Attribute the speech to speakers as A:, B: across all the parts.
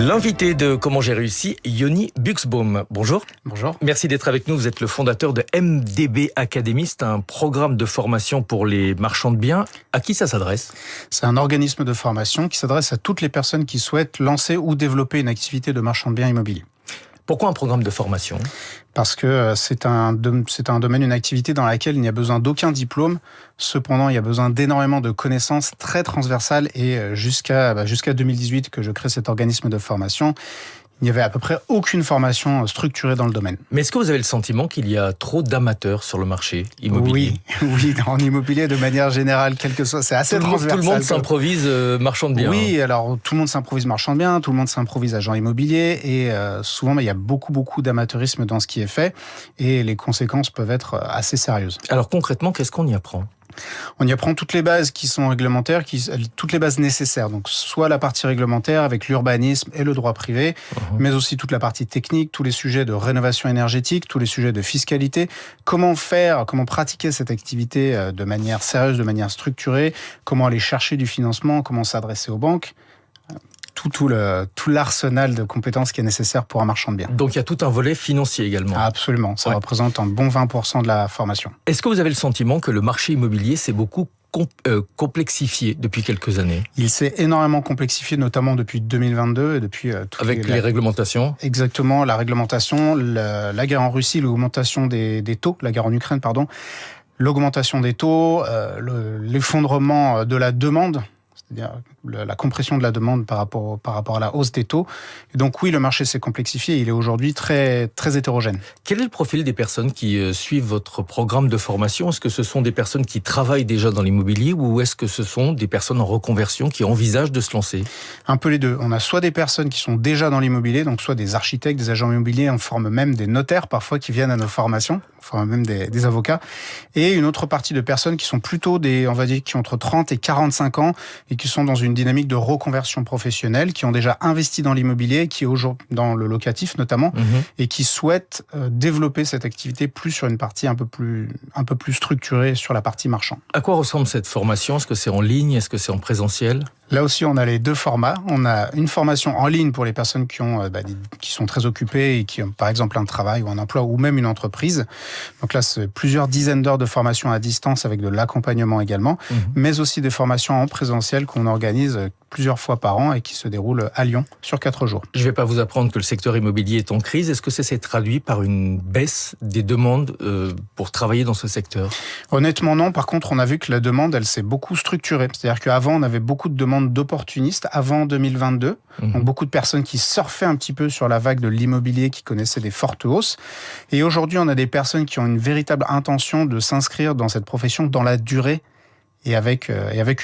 A: L'invité de Comment j'ai réussi, Yoni Buxbaum. Bonjour.
B: Bonjour.
A: Merci d'être avec nous. Vous êtes le fondateur de MDB Academy. C'est un programme de formation pour les marchands de biens. À qui ça s'adresse ?
B: C'est un organisme de formation qui s'adresse à toutes les personnes qui souhaitent lancer ou développer une activité de marchand de biens immobiliers.
A: Pourquoi un programme de formation ?
B: Parce que c'est un domaine, une activité dans laquelle il n'y a besoin d'aucun diplôme. Cependant, il y a besoin d'énormément de connaissances très transversales et jusqu'à 2018 que je crée cet organisme de formation, il n'y avait à peu près aucune formation structurée dans le domaine.
A: Mais est-ce que vous avez le sentiment qu'il y a trop d'amateurs sur le marché immobilier ?
B: Oui, en immobilier de manière générale, c'est assez transversal.
A: Tout le monde s'improvise marchand de biens.
B: Oui, alors tout le monde s'improvise marchand de biens, tout le monde s'improvise agent immobilier et souvent il y a beaucoup d'amateurisme dans ce qui est fait et les conséquences peuvent être assez sérieuses.
A: Alors concrètement, qu'est-ce qu'on y apprend ?
B: On y apprend toutes les bases qui sont réglementaires, toutes les bases nécessaires. Donc, soit la partie réglementaire avec l'urbanisme et le droit privé, mais aussi toute la partie technique, tous les sujets de rénovation énergétique, tous les sujets de fiscalité. Comment pratiquer cette activité de manière sérieuse, de manière structurée, comment aller chercher du financement, comment s'adresser aux banques. Tout l'arsenal de compétences qui est nécessaire pour un marchand de biens.
A: Donc il y a tout un volet financier également.
B: Absolument, ça représente un bon 20% de la formation.
A: Est-ce que vous avez le sentiment que le marché immobilier s'est beaucoup complexifié depuis quelques années ?
B: Il s'est énormément complexifié, notamment depuis 2022 et depuis
A: avec les réglementations.
B: Exactement, la réglementation, la guerre en Russie, l'augmentation des taux, la guerre en Ukraine, pardon, l'augmentation des taux, l'effondrement de la demande. C'est-à-dire la compression de la demande par rapport à la hausse des taux. Et donc oui, le marché s'est complexifié, il est aujourd'hui très, très hétérogène.
A: Quel est le profil des personnes qui suivent votre programme de formation ? Est-ce que ce sont des personnes qui travaillent déjà dans l'immobilier ou est-ce que ce sont des personnes en reconversion qui envisagent de se lancer ?
B: Un peu les deux. On a soit des personnes qui sont déjà dans l'immobilier, donc soit des architectes, des agents immobiliers, on forme même des notaires parfois qui viennent à nos formations, on forme même des avocats, et une autre partie de personnes qui sont plutôt qui ont entre 30 et 45 ans et qui sont dans une dynamique de reconversion professionnelle, qui ont déjà investi dans l'immobilier, qui aujourd'hui dans le locatif notamment, et qui souhaitent développer cette activité plus sur une partie un peu plus structurée sur la partie marchand.
A: À quoi ressemble cette formation ? Est-ce que c'est en ligne ? Est-ce que c'est en présentiel ?
B: Là aussi, on a les deux formats. On a une formation en ligne pour les personnes qui sont très occupées et qui ont par exemple un travail ou un emploi ou même une entreprise. Donc là, c'est plusieurs dizaines d'heures de formation à distance avec de l'accompagnement également, mais aussi des formations en présentiel qu'on organise plusieurs fois par an et qui se déroulent à Lyon sur 4 jours.
A: Je ne vais pas vous apprendre que le secteur immobilier est en crise. Est-ce que ça s'est traduit par une baisse des demandes pour travailler dans ce secteur ?
B: Honnêtement, non. Par contre, on a vu que la demande, elle s'est beaucoup structurée. C'est-à-dire qu'avant, on avait beaucoup de demandes d'opportunistes avant 2022. Donc, beaucoup de personnes qui surfaient un petit peu sur la vague de l'immobilier, qui connaissaient des fortes hausses. Et aujourd'hui, on a des personnes qui ont une véritable intention de s'inscrire dans cette profession dans la durée et avec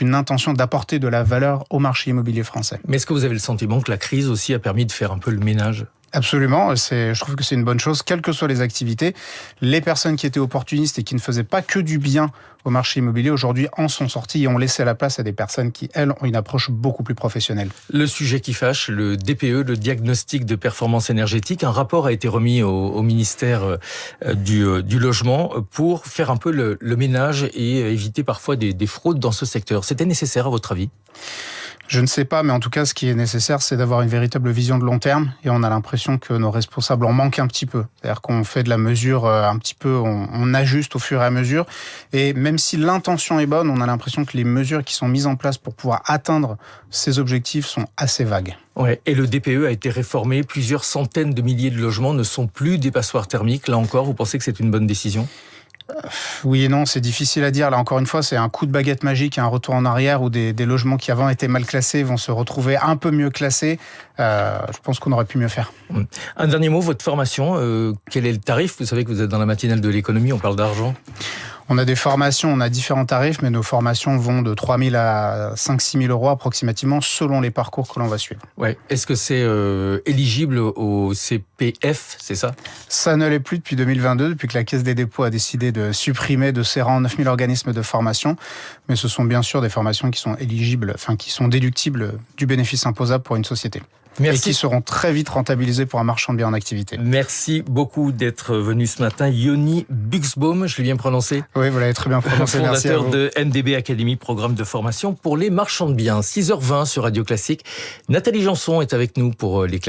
B: une intention d'apporter de la valeur au marché immobilier français.
A: Mais est-ce que vous avez le sentiment que la crise aussi a permis de faire un peu le ménage ?
B: Absolument, je trouve que c'est une bonne chose, quelles que soient les activités. Les personnes qui étaient opportunistes et qui ne faisaient pas que du bien au marché immobilier, aujourd'hui en sont sorties et ont laissé la place à des personnes qui, elles, ont une approche beaucoup plus professionnelle.
A: Le sujet qui fâche, le DPE, le diagnostic de performance énergétique, un rapport a été remis au ministère du Logement pour faire un peu le ménage et éviter parfois des fraudes dans ce secteur. C'était nécessaire à votre avis ?
B: Je ne sais pas, mais en tout cas, ce qui est nécessaire, c'est d'avoir une véritable vision de long terme. Et on a l'impression que nos responsables en manquent un petit peu. C'est-à-dire qu'on fait de la mesure un petit peu, on ajuste au fur et à mesure. Et même si l'intention est bonne, on a l'impression que les mesures qui sont mises en place pour pouvoir atteindre ces objectifs sont assez vagues.
A: Ouais, et le DPE a été réformé. Plusieurs centaines de milliers de logements ne sont plus des passoires thermiques. Là encore, vous pensez que c'est une bonne décision ?
B: Oui et non, c'est difficile à dire. Là, encore une fois, c'est un coup de baguette magique, un retour en arrière où des logements qui avant étaient mal classés vont se retrouver un peu mieux classés. Je pense qu'on aurait pu mieux faire.
A: Un dernier mot, votre formation, quel est le tarif ? Vous savez que vous êtes dans la matinale de l'économie, on parle d'argent.
B: On a des formations, on a différents tarifs, mais nos formations vont de 3 000 à 5 000 euros approximativement selon les parcours que l'on va suivre.
A: Ouais. Est-ce que c'est éligible au CPF, c'est ça ?
B: Ça ne l'est plus depuis 2022, depuis que la Caisse des dépôts a décidé de supprimer de ses rangs 9 000 organismes de formation. Mais ce sont bien sûr des formations qui sont éligibles, qui sont déductibles du bénéfice imposable pour une société. et qui seront très vite rentabilisés pour un marchand de biens en activité.
A: Merci beaucoup d'être venu ce matin. Yoni Buxbaum, je l'ai bien prononcé?
B: Oui, vous l'avez très bien prononcé. Merci à vous.
A: Fondateur de NDB Academy, programme de formation pour les marchands de biens. 6h20 sur Radio Classique. Nathalie Janson est avec nous pour les classiques.